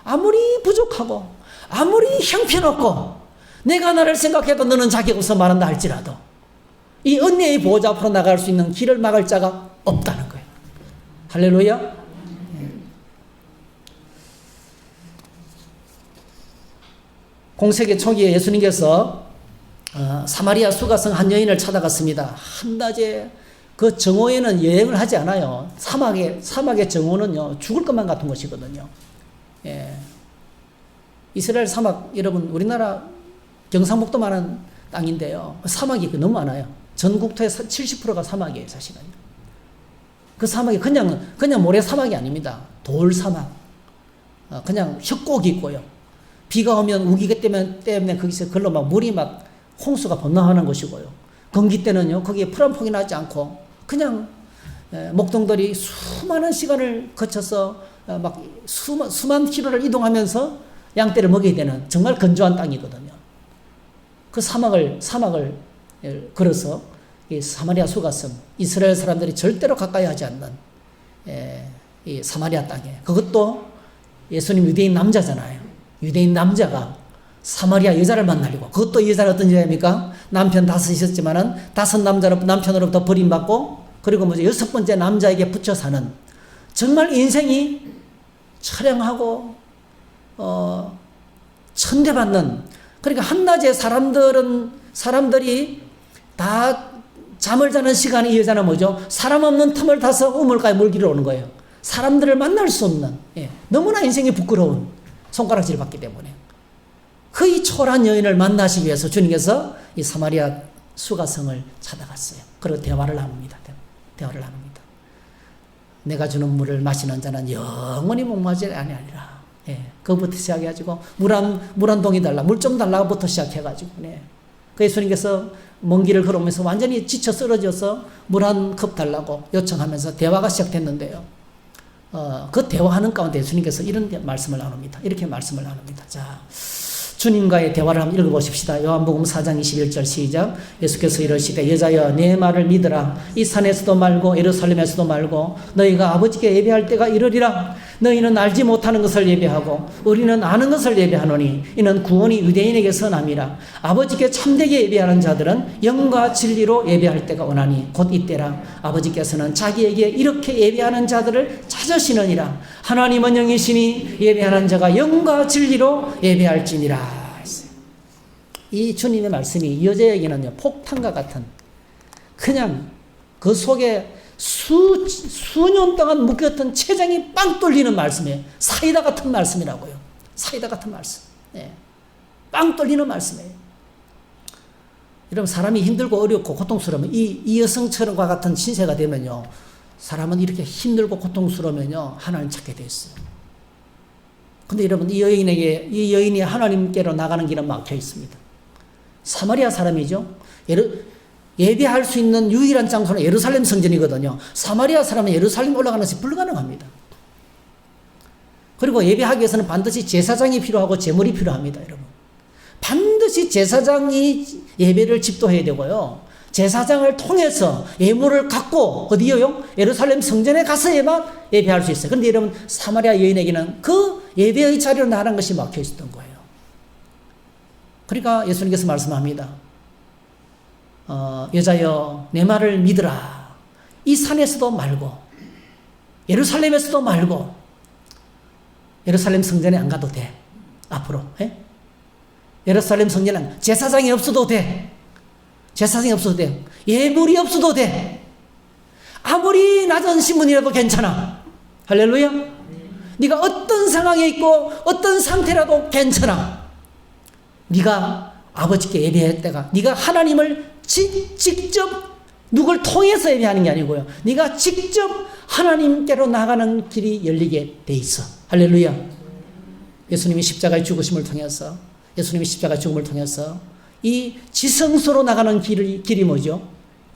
아무리 부족하고 아무리 형편없고 내가 나를 생각해도 너는 자격 없어 말한다 할지라도 이 은혜의 보좌 앞으로 나갈 수 있는 길을 막을 자가 없다는 거예요. 할렐루야. 공세기 초기에 예수님께서 사마리아 수가성 한 여인을 찾아갔습니다. 한낮에 그 정오에는 여행을 하지 않아요. 사막의 정오는요, 죽을 것만 같은 곳이거든요. 예. 이스라엘 사막, 여러분, 우리나라 경상북도만한 땅인데요. 사막이 너무 많아요. 전 국토의 70%가 사막이에요, 사실은. 그 사막이 그냥 모래 사막이 아닙니다. 돌 사막. 그냥 협곡이 있고요. 비가 오면 우기기 때문에 거기서 글로 막 물이 막 홍수가 번화하는 것이고요. 건기 때는요, 거기에 풀 한 폭이 나지 않고 그냥 목동들이 수많은 시간을 거쳐서 막 수만 킬로를 이동하면서 양떼를 먹여야 되는 정말 건조한 땅이거든요. 그 사막을 걸어서 이 사마리아 수가성, 이스라엘 사람들이 절대로 가까이 하지 않는 이 사마리아 땅에, 그것도 예수님 유대인 남자잖아요. 유대인 남자가 사마리아 여자를 만나려고, 그것도 이 여자는 어떤 여자입니까? 남편 5 있었지만은 5 남편으로부터 버림받고, 그리고 뭐죠? 6번째 남자에게 붙여 사는, 정말 인생이 처량하고 천대받는, 그러니까 한낮에 사람들이 다 잠을 자는 시간에 이 여자는 뭐죠? 사람 없는 틈을 타서 우물가에 물기를 오는 거예요. 사람들을 만날 수 없는, 너무나 인생이 부끄러운 손가락질을 받기 때문에 그 이 초라한 여인을 만나시기 위해서 주님께서 이 사마리아 수가성을 찾아갔어요. 그리고 대화를 나눕니다. 내가 주는 물을 마시는 자는 영원히 목마르지 아니하리라. 그것부터 시작해가지고 물 한 동이 달라, 물 좀 달라부터 시작해가지고, 그 예수님께서 먼 길을 걸어오면서 완전히 지쳐 쓰러져서 물 한 컵 달라고 요청하면서 대화가 시작됐는데요. 그 대화하는 가운데 예수님께서 이런 말씀을 나눕니다. 이렇게 말씀을 나눕니다. 자, 주님과의 대화를 한번 읽어보십시다. 요한복음 4장 21절 시작. 예수께서 이러시되 여자여 내 말을 믿으라. 이 산에서도 말고 예루살렘에서도 말고 너희가 아버지께 예배할 때가 이르리라. 너희는 알지 못하는 것을 예배하고 우리는 아는 것을 예배하노니 이는 구원이 유대인에게서 남이라. 아버지께 참되게 예배하는 자들은 영과 진리로 예배할 때가 오나니 곧 이때라. 아버지께서는 자기에게 이렇게 예배하는 자들을 찾으시느니라. 하나님은 영이시니 예배하는 자가 영과 진리로 예배할지니라. 이 주님의 말씀이 이 여자에게는요 폭탄과 같은, 그냥 그 속에 수년 동안 묶였던 췌장이 빵 뚫리는 말씀이에요. 사이다 같은 말씀이라고요. 사이다 같은 말씀. 네. 빵 뚫리는 말씀이에요. 여러분, 사람이 힘들고 어렵고 고통스러우면 이 여성처럼과 같은 신세가 되면요, 사람은 이렇게 힘들고 고통스러우면요 하나님 찾게 돼 있어요. 근데 여러분, 이 여인이 하나님께로 나가는 길은 막혀 있습니다. 사마리아 사람이죠. 예배할 수 있는 유일한 장소는 예루살렘 성전이거든요. 사마리아 사람은 예루살렘 올라가는 것이 불가능합니다. 그리고 예배하기 위해서는 반드시 제사장이 필요하고 제물이 필요합니다. 여러분, 반드시 제사장이 예배를 집도해야 되고요, 제사장을 통해서 예물을 갖고 어디요? 예루살렘 성전에 가서야만 예배할 수 있어요. 그런데 여러분, 사마리아 여인에게는 그 예배의 자리로 나가는 것이 막혀 있었던 거예요. 그러니까 예수님께서 말씀합니다. 여자여 내 말을 믿으라. 이 산에서도 말고 예루살렘에서도 말고 예루살렘 성전에 안 가도 돼. 앞으로 예루살렘 성전에 제사장이 없어도 돼. 제사장이 없어도 돼. 예물이 없어도 돼. 아무리 낮은 신분이라도 괜찮아. 할렐루야. 네가 어떤 상황에 있고 어떤 상태라도 괜찮아. 네가 아버지께 예배할 때가, 네가 하나님을 직접 누굴 통해서 예배하는 게 아니고요, 네가 직접 하나님께로 나가는 길이 열리게 돼 있어. 할렐루야. 예수님이 십자가의 죽으심을 통해서, 예수님이 십자가의 죽음을 통해서 이 지성소로 나가는 길이 뭐죠?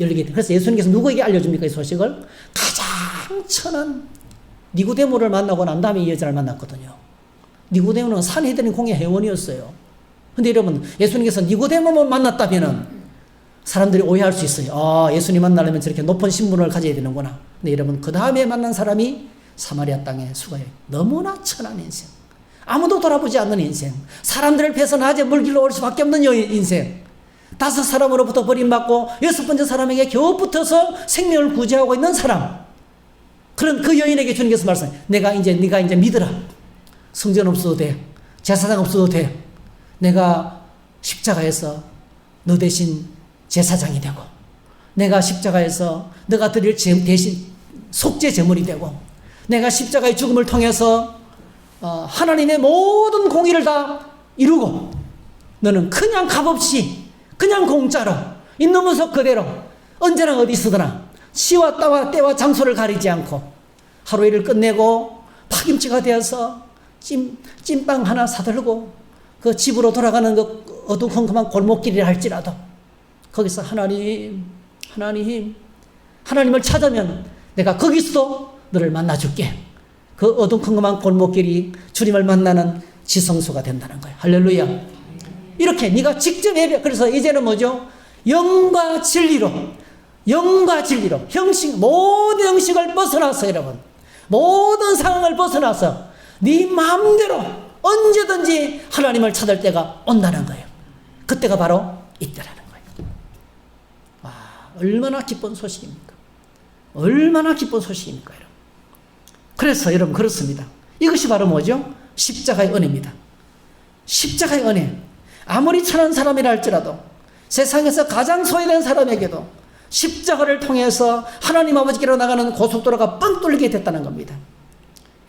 열리게 돼. 그래서 예수님께서 누구에게 알려줍니까? 이 소식을 가장 천한 니고데모를 만나고 난 다음에 이 여자를 만났거든요. 니고데모는 산헤드린 공의 회원이었어요. 근데 여러분, 예수님께서 니고데모만 만났다면은 사람들이 오해할 수 있어요. 예수님 만나려면 저렇게 높은 신분을 가져야 되는구나. 근데 여러분, 그 다음에 만난 사람이 사마리아 땅의 수가예요. 너무나 천한 인생, 아무도 돌아보지 않는 인생, 사람들을 펴서 낮에 물길로 올 수밖에 없는 인생, 5 사람으로부터 버림받고 6번째 사람에게 겨우 붙어서 생명을 구제하고 있는 사람, 그런 그 여인에게 주님께서 말씀해요. 네가 이제 믿으라. 성전 없어도 돼. 제사장 없어도 돼. 내가 십자가에서 너 대신 제사장이 되고, 내가 십자가에서 너가 드릴 대신 속죄 제물이 되고, 내가 십자가의 죽음을 통해서 하나님의 모든 공의를 다 이루고, 너는 그냥 값없이 그냥 공짜로 있는 모습 그대로 언제나 어디 있으더나 시와 때와 장소를 가리지 않고 하루 일을 끝내고 파김치가 되어서 찐빵 하나 사들고 그 집으로 돌아가는 그 어두컴컴한 골목길이라 할지라도 거기서 하나님을 찾으면 내가 거기서도 너를 만나줄게. 그 어두컴컴한 골목길이 주님을 만나는 지성소가 된다는 거예요. 할렐루야. 이렇게 네가 직접 예배, 그래서 이제는 뭐죠? 영과 진리로 모든 형식을 벗어나서, 여러분, 모든 상황을 벗어나서 네 마음대로 언제든지 하나님을 찾을 때가 온다는 거예요. 그때가 바로 이때라는 거예요. 와, 얼마나 기쁜 소식입니까? 얼마나 기쁜 소식입니까, 여러분? 그래서 여러분, 그렇습니다. 이것이 바로 뭐죠? 십자가의 은혜입니다. 십자가의 은혜. 아무리 천한 사람이라 할지라도, 세상에서 가장 소외된 사람에게도 십자가를 통해서 하나님 아버지께로 나가는 고속도로가 뻥 뚫리게 됐다는 겁니다.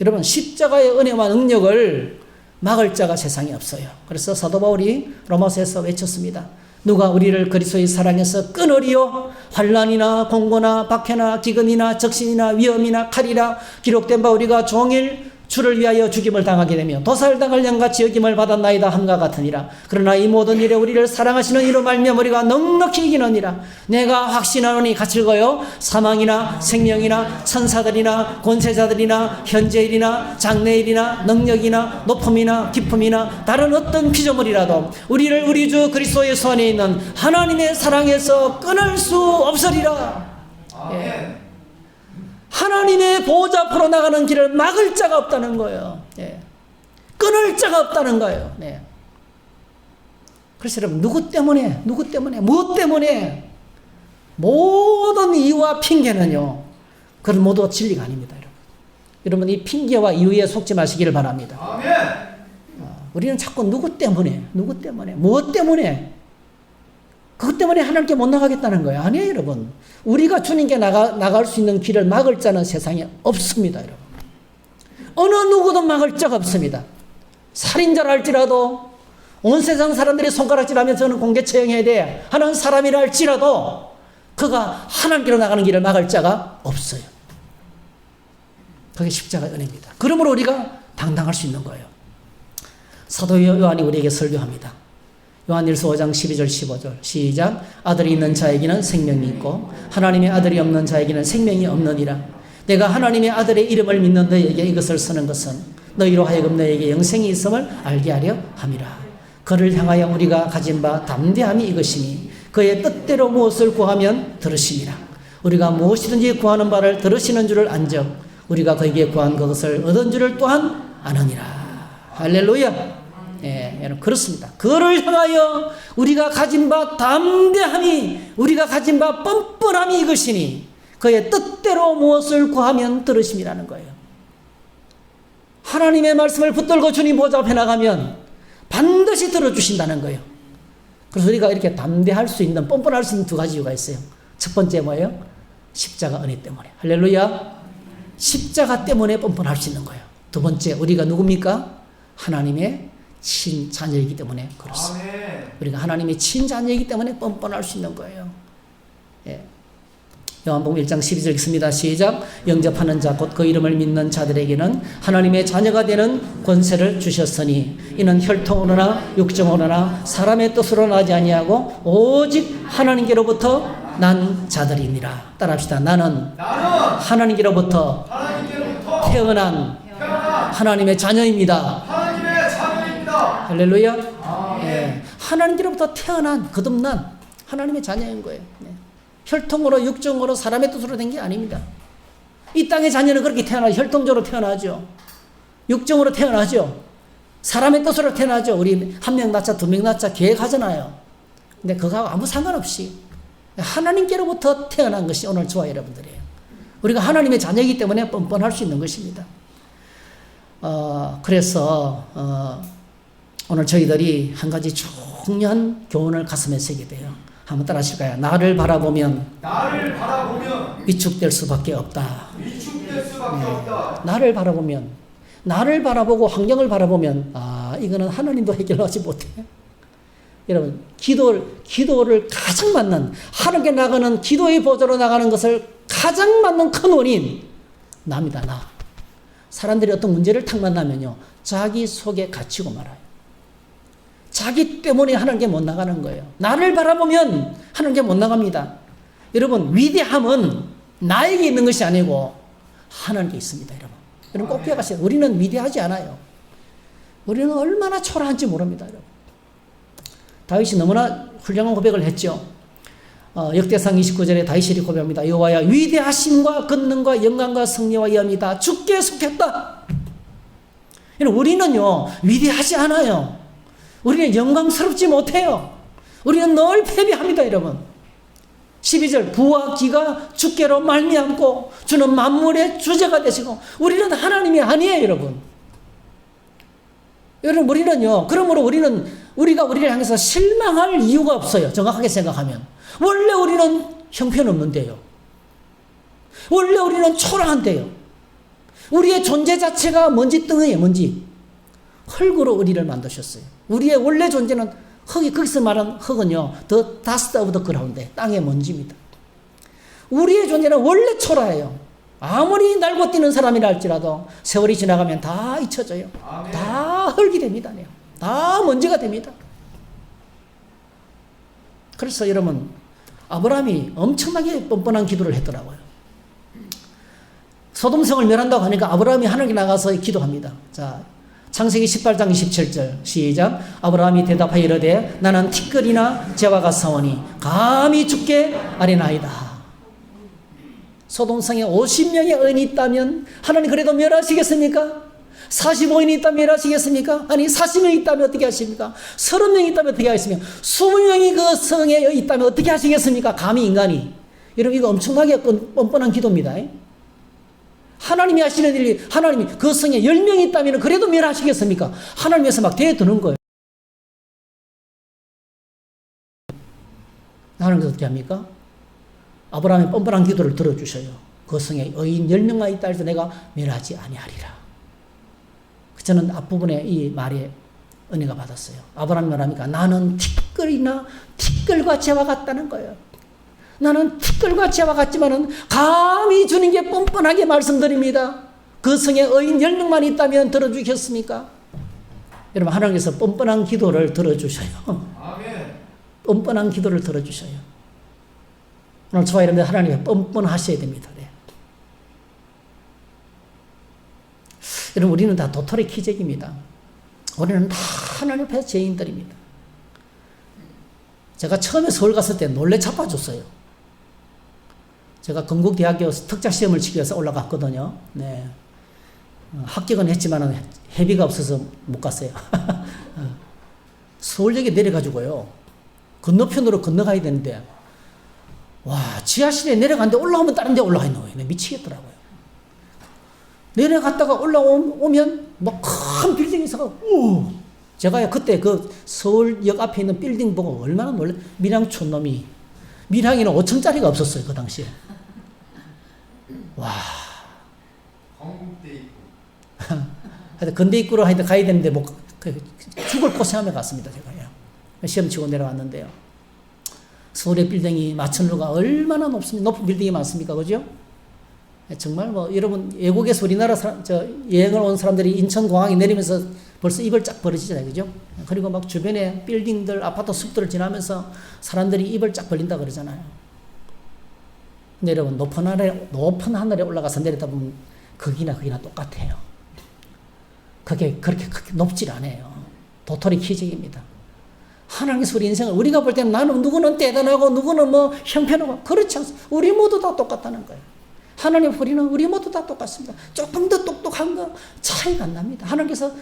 여러분, 십자가의 은혜와 능력을 막을 자가 세상에 없어요. 그래서 사도 바울이 로마서에서 외쳤습니다. 누가 우리를 그리스도의 사랑에서 끊으리요? 환난이나 공고나 박해나 기근이나 적신이나 위험이나 칼이라 기록된 바 우리가 종일 주를 위하여 죽임을 당하게 되며 도살당할 양같이 여김을 받았나이다 함과 같으니라. 그러나 이 모든 일에 우리를 사랑하시는 이로 말미암아 우리가 넉넉히 이기느니라. 내가 확신하노니 같이 읽어요. 사망이나 생명이나 천사들이나 권세자들이나 현재일이나 장래일이나 능력이나 높음이나 깊음이나 다른 어떤 피조물이라도 우리를 우리 주 그리스도 예수 안에 있는 하나님의 사랑에서 끊을 수 없으리라. 예. 하나님의 보호자 앞으로 나가는 길을 막을 자가 없다는 거예요. 예. 끊을 자가 없다는 거예요. 네. 그래서 여러분, 누구 때문에, 무엇 때문에, 모든 이유와 핑계는요, 그런 모두 진리가 아닙니다. 여러분, 이 핑계와 이유에 속지 마시기를 바랍니다. 우리는 자꾸 누구 때문에, 무엇 때문에, 그것 때문에 하나님께 못 나가겠다는 거예요. 아니에요, 여러분. 우리가 주님께 나갈 수 있는 길을 막을 자는 세상에 없습니다, 여러분. 어느 누구도 막을 자가 없습니다. 살인자라 할지라도, 온 세상 사람들이 손가락질하면 저는 공개 처형해야 돼 하는 사람이라 할지라도, 그가 하나님께로 나가는 길을 막을 자가 없어요. 그게 십자가의 은혜입니다. 그러므로 우리가 당당할 수 있는 거예요. 사도 요한이 우리에게 설교합니다. 요한일서 5장 12절 15절 시작. 아들이 있는 자에게는 생명이 있고 하나님의 아들이 없는 자에게는 생명이 없느니라. 내가 하나님의 아들의 이름을 믿는 너에게 이것을 쓰는 것은 너희로 하여금 너에게 영생이 있음을 알게 하려 함이라. 그를 향하여 우리가 가진 바 담대함이 이것이니 그의 뜻대로 무엇을 구하면 들으심이라. 우리가 무엇이든지 구하는 바를 들으시는 줄을 안적 우리가 그에게 구한 그것을 얻은 줄을 또한 아느니라. 할렐루야. 예, 여러분 그렇습니다. 그를 향하여 우리가 가진 바 담대함이, 우리가 가진 바 뻔뻔함이 이것이니 그의 뜻대로 무엇을 구하면 들으심이라는 거예요. 하나님의 말씀을 붙들고 주님 보좌 앞에 나가면 반드시 들어주신다는 거예요. 그래서 우리가 이렇게 담대할 수 있는, 뻔뻔할 수 있는 두 가지 이유가 있어요. 첫 번째 뭐예요? 십자가 은혜 때문에. 할렐루야. 십자가 때문에 뻔뻔할 수 있는 거예요. 두 번째, 우리가 누굽니까? 하나님의 친자녀이기 때문에 그렇습니다. 우리가 하나님의 친자녀이기 때문에 뻔뻔할 수 있는 거예요. 예. 요한복음 1장 12절 읽습니다. 시작. 영접하는 자 곧 그 이름을 믿는 자들에게는 하나님의 자녀가 되는 권세를 주셨으니 이는 혈통으로나 육정으로나 사람의 뜻으로 나지 아니하고 오직 하나님께로부터 난 자들이니라. 따라합시다. 나는 하나님께로부터 태어난 하나님의 자녀입니다. 할렐루야. 예. 하나님께로부터 태어난, 거듭난 하나님의 자녀인 거예요. 네. 혈통으로 육정으로 사람의 뜻으로 된 게 아닙니다. 이 땅의 자녀는 그렇게 태어나죠. 혈통적으로 태어나죠. 육정으로 태어나죠. 사람의 뜻으로 태어나죠. 우리 한 명 낳자 두 명 낳자 계획하잖아요. 근데 그거하고 아무 상관없이 하나님께로부터 태어난 것이 오늘 저와 여러분들이에요. 우리가 하나님의 자녀이기 때문에 뻔뻔할 수 있는 것입니다. 그래서 오늘 저희들이 한 가지 중요한 교훈을 가슴에 새게 돼요. 한번 따라 하실까요? 나를 바라보면 위축될 수밖에 없다. 나를 바라보고 환경을 바라보면 이거는 하나님도 해결하지 못해. 여러분 기도를 가장 맞는, 하나님께 나가는 기도의 보좌로 나가는 것을 가장 맞는 큰 원인 나입니다. 나. 사람들이 어떤 문제를 탁 만나면요 자기 속에 갇히고 말아요. 자기 때문에 하나님께 못 나가는 거예요. 나를 바라보면 하나님께 못 나갑니다. 여러분 위대함은 나에게 있는 것이 아니고 하나님께 있습니다. 여러분 꼭 기억하세요. 우리는 위대하지 않아요. 우리는 얼마나 초라한지 모릅니다. 여러분. 다윗이 너무나 훌륭한 고백을 했죠. 역대상 29절에 다윗이 고백합니다. 여호와야 위대하심과 권능과 영광과 승리와 위엄이 다 주께 속했다. 우리는요 위대하지 않아요. 우리는 영광스럽지 못해요. 우리는 늘 패배합니다. 여러분 12절 부와 기가 주께로 말미암고 주는 만물의 주제가 되시고 우리는 하나님이 아니에요. 여러분 우리는요 그러므로 우리가 우리를 향해서 실망할 이유가 없어요. 정확하게 생각하면 원래 우리는 형편없는데요. 원래 우리는 초라한데요. 우리의 존재 자체가 먼지덩이에요. 먼지. 흙으로 우리를 만드셨어요. 우리의 원래 존재는 흙이, 거기서 말하는 흙은요 the dust of the ground, 땅의 먼지입니다. 우리의 존재는 원래 초라해요. 아무리 날고 뛰는 사람이라 할지라도 세월이 지나가면 다 잊혀져요. 아멘. 다 흙이 됩니다. 다 먼지가 됩니다. 그래서 여러분, 아브라함이 엄청나게 뻔뻔한 기도를 했더라고요. 소돔성을 멸한다고 하니까 아브라함이 하늘에 나가서 기도합니다. 자, 창세기 18장 27절 시작. 아브라함이 대답하여 이르되 나는 티끌이나 재와 같사오니 감히 죽게 아뢰나이다. 소돔성에 50명의 의인이 있다면 하나님 그래도 멸하시겠습니까? 45인이 있다면 멸하시겠습니까? 아니 40명이 있다면 어떻게 하십니까? 30명이 있다면 어떻게 하겠습니까? 20명이 그 성에 있다면 어떻게 하시겠습니까? 감히 인간이. 여러분 이거 엄청나게 뻔뻔한 기도입니다. 하나님이 하시는 일이 하나님이 그 성에 10명이 있다면 그래도 멸하시겠습니까? 하나님에서 막 대드는 거예요. 하나님께서 어떻게 합니까? 아브라함의 뻔뻔한 기도를 들어주셔요. 그 성에 의인 10명만 있다 해서 내가 멸하지 아니하리라. 저는 앞부분에 이 말에 은혜가 받았어요. 아브라함이 말합니까? 나는 티끌이나 티끌과 재와 같다는 거예요. 나는 티끌과 재와 같지만은 감히 주님께 뻔뻔하게 말씀드립니다. 그 성에 의인 10명만 있다면 들어주겠습니까? 여러분 하나님께서 뻔뻔한 기도를 들어주셔요. 아멘. 뻔뻔한 기도를 들어주셔요. 오늘 저와 여러분들 하나님께 뻔뻔하셔야 됩니다. 네. 여러분 우리는 다 도토리 키재기입니다. 우리는 다 하나님 앞에 죄인들입니다. 제가 처음에 서울 갔을 때 놀래 자빠졌어요. 제가 건국대학교 특자시험을 치기 위해서 올라갔거든요. 네. 합격은 했지만 회비가 없어서 못 갔어요. 서울역에 내려가지고요. 건너편으로 건너가야 되는데 와 지하실에 내려갔는데 올라오면 다른 데 올라가 있는 거예요. 미치겠더라고요. 내려갔다가 올라오면 뭐 큰 빌딩이 있어가지고 제가 그때 그 서울역 앞에 있는 빌딩 보고 얼마나 놀래. 밀양 촌놈이 밀양에는 5층짜리가 없었어요. 그 당시에. 와. 건국대 입구. 하여튼 건대 입구로 하여튼 가야 되는데 뭐 죽을 고생하며 갔습니다. 제가요. 시험 치고 내려왔는데요. 서울의 빌딩이 마천루가 얼마나 높습니까? 높은 빌딩이 많습니까? 그죠? 정말 뭐 여러분 외국에서 우리나라 여행을 온 사람들이 인천공항에 내리면서 벌써 입을 쫙 벌리잖아요. 그죠? 그리고 막 주변에 빌딩들 아파트 숲들을 지나면서 사람들이 입을 쫙 벌린다 그러잖아요. 근데 여러분 높은 하늘에 올라가서 내렸다 보면 거기나 똑같아요. 그게 그렇게 높질 않아요. 도토리 키재기입니다. 하나님께서 우리 인생을 우리가 볼 때는 나는 누구는 대단하고 누구는 뭐 형편하고 그렇지 않습니다. 우리 모두 다 똑같다는 거예요. 하나님 우리는 우리 모두 다 똑같습니다. 조금 더 똑똑한 거 차이가 안 납니다. 하나님께서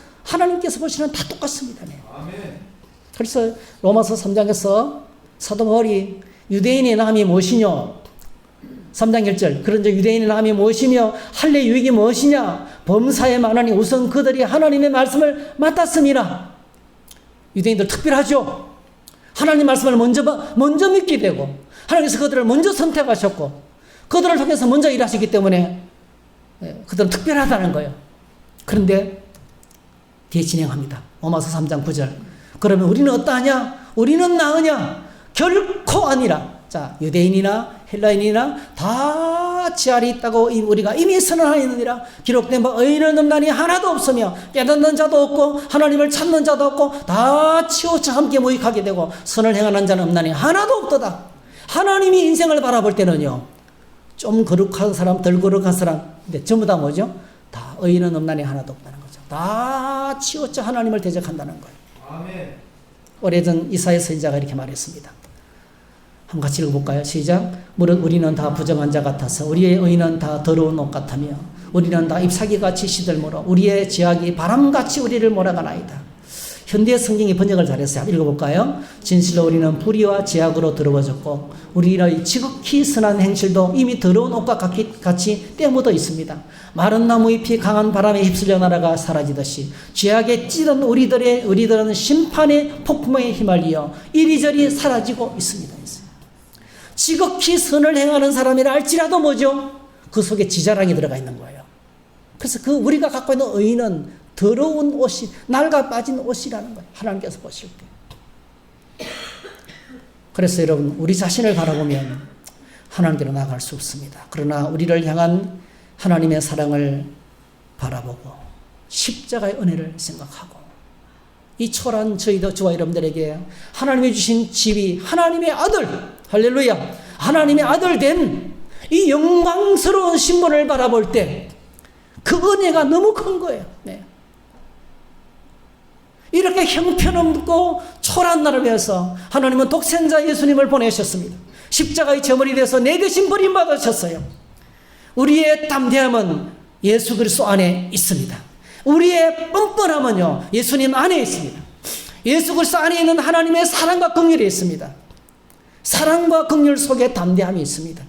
보시는 다 똑같습니다. 네. 아멘. 그래서 로마서 3장에서 사도 바울이 유대인의 남이 무엇이뇨? 3장 1절 그런 즉 유대인의 남이 무엇이며 할례 유익이 무엇이냐? 범사에 많으니 우선 그들이 하나님의 말씀을 맡았음이라. 유대인들 특별하죠. 하나님 말씀을 먼저 믿게 되고 하나님께서 그들을 먼저 선택하셨고 그들을 통해서 먼저 일하시기 때문에 그들은 특별하다는 거예요. 그런데 뒤에 진행합니다. 로마서 3장 9절 그러면 우리는 어떠하냐? 우리는 나으냐? 결코 아니라. 자, 유대인이나 헬라인이나 다 지알이 있다고 우리가 이미 선언하였느니라. 기록된 바 의인은 없나니 하나도 없으며 깨닫는 자도 없고 하나님을 찾는 자도 없고 다 치우쳐 함께 무익하게 되고 선을 행하는 자는 없나니 하나도 없도다. 하나님이 인생을 바라볼 때는요, 좀 거룩한 사람, 덜 거룩한 사람, 근데 전부 다 뭐죠? 다 의인은 없나니 하나도 없다는 거죠. 다 치우쳐 하나님을 대적한다는 거예요. 아멘. 오래전 이사야 선지자가 이렇게 말했습니다. 한번 같이 읽어볼까요? 시작. 무릇 우리는 다 부정한 자 같아서 우리의 의는 다 더러운 옷 같으며 우리는 다 잎사귀같이 시들므로 우리의 죄악이 바람같이 우리를 몰아가나이다. 현대 성경이 번역을 잘했어요. 한번 읽어볼까요? 진실로 우리는 불의와 죄악으로 더러워졌고 우리의 지극히 선한 행실도 이미 더러운 옷과 같이 때묻어 있습니다. 마른 나무 잎이 강한 바람에 휩쓸려 날아가 사라지듯이 죄악에 찌든 우리들은 심판의 폭풍에 휘말리어 이리저리 사라지고 있습니다. 지극히 선을 행하는 사람이라 할지라도 뭐죠? 그 속에 지자랑이 들어가 있는 거예요. 그래서 그 우리가 갖고 있는 의인은 더러운 옷이 낡아 빠진 옷이라는 거예요. 하나님께서 보실 때. 그래서 여러분 우리 자신을 바라보면 하나님께로 나아갈 수 없습니다. 그러나 우리를 향한 하나님의 사랑을 바라보고 십자가의 은혜를 생각하고 이 초라한 저와 여러분들에게 하나님이 주신 집이 하나님의 아들, 할렐루야, 하나님의 아들 된 이 영광스러운 신분을 바라볼 때 그 은혜가 너무 큰 거예요. 네. 이렇게 형편없고 초라한 나를 위해서 하나님은 독생자 예수님을 보내셨습니다. 십자가의 제물이 돼서 내 대신 버림받으셨어요. 우리의 담대함은 예수 그리스도 안에 있습니다. 우리의 뻔뻔함은요, 예수님 안에 있습니다. 예수 그리스도 안에 있는 하나님의 사랑과 긍휼이 있습니다. 사랑과 긍휼 속에 담대함이 있습니다.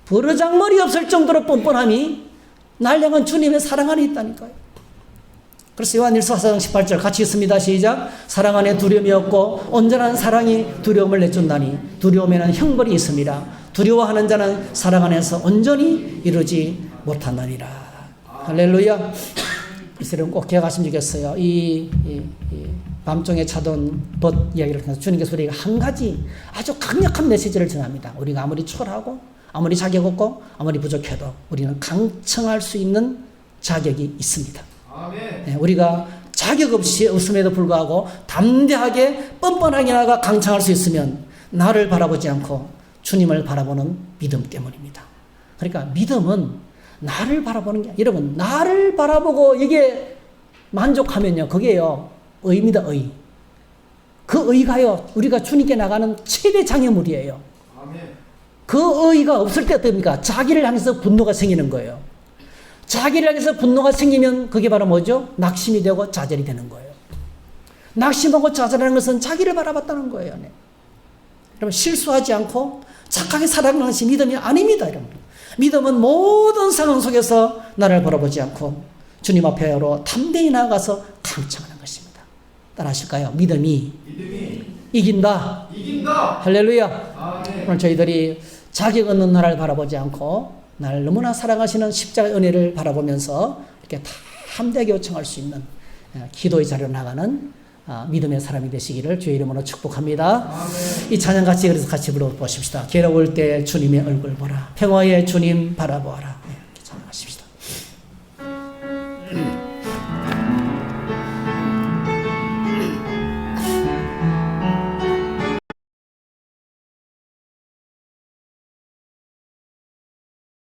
버르장머리 없을 정도로 뻔뻔함이 날 향한 주님의 사랑 안에 있다니까요. 그래서 요한일서 4장 18절 같이 읽습니다. 시작. 사랑 안에 두려움이 없고 온전한 사랑이 두려움을 내준다니 두려움에는 형벌이 있습니다. 두려워하는 자는 사랑 안에서 온전히 이루지 못한다니라. 할렐루야. 그래서 여러분 꼭 기억하시면 좋겠어요. 이 밤중에 차던 벗 이야기를 통해서 주님께서 우리가 한 가지 아주 강력한 메시지를 전합니다. 우리가 아무리 초라하고 아무리 자격 없고 아무리 부족해도 우리는 강청할 수 있는 자격이 있습니다. 아멘. 네, 우리가 자격 없이 없음에도 불구하고 담대하게 뻔뻔하게 나가 강청할 수 있으면 나를 바라보지 않고 주님을 바라보는 믿음 때문입니다. 그러니까 믿음은 나를 바라보는 게 여러분 나를 바라보고 이게 만족하면요 그게요 의입니다. 의. 그 의가요 우리가 주님께 나가는 최대 장애물이에요. 아멘. 그 의가 없을 때 어떻습니까? 자기를 향해서 분노가 생기는 거예요. 자기를 향해서 분노가 생기면 그게 바로 뭐죠? 낙심이 되고 좌절이 되는 거예요. 낙심하고 좌절하는 것은 자기를 바라봤다는 거예요. 네. 여러분 실수하지 않고 착하게 살아가는 것이 믿음이 아닙니다. 여러분. 믿음은 모든 상황 속에서 나를 바라보지 않고 주님 앞에로 담대히 나아가서 강청하는 것입니다. 따라하실까요? 믿음이 이긴다. 할렐루야. 아멘. 오늘 저희들이 자격 없는 나를 바라보지 않고 나를 너무나 사랑하시는 십자가의 은혜를 바라보면서 이렇게 담대하게 요청할 수 있는 기도의 자리로 나가는 믿음의 사람이 되시기를 주의 이름으로 축복합니다. 아멘. 이 찬양 그래서 같이 불러보십시다. 괴로울 때 주님의 얼굴 보라. 평화의 주님 바라보아라. 네, 이렇게 찬양하십시다.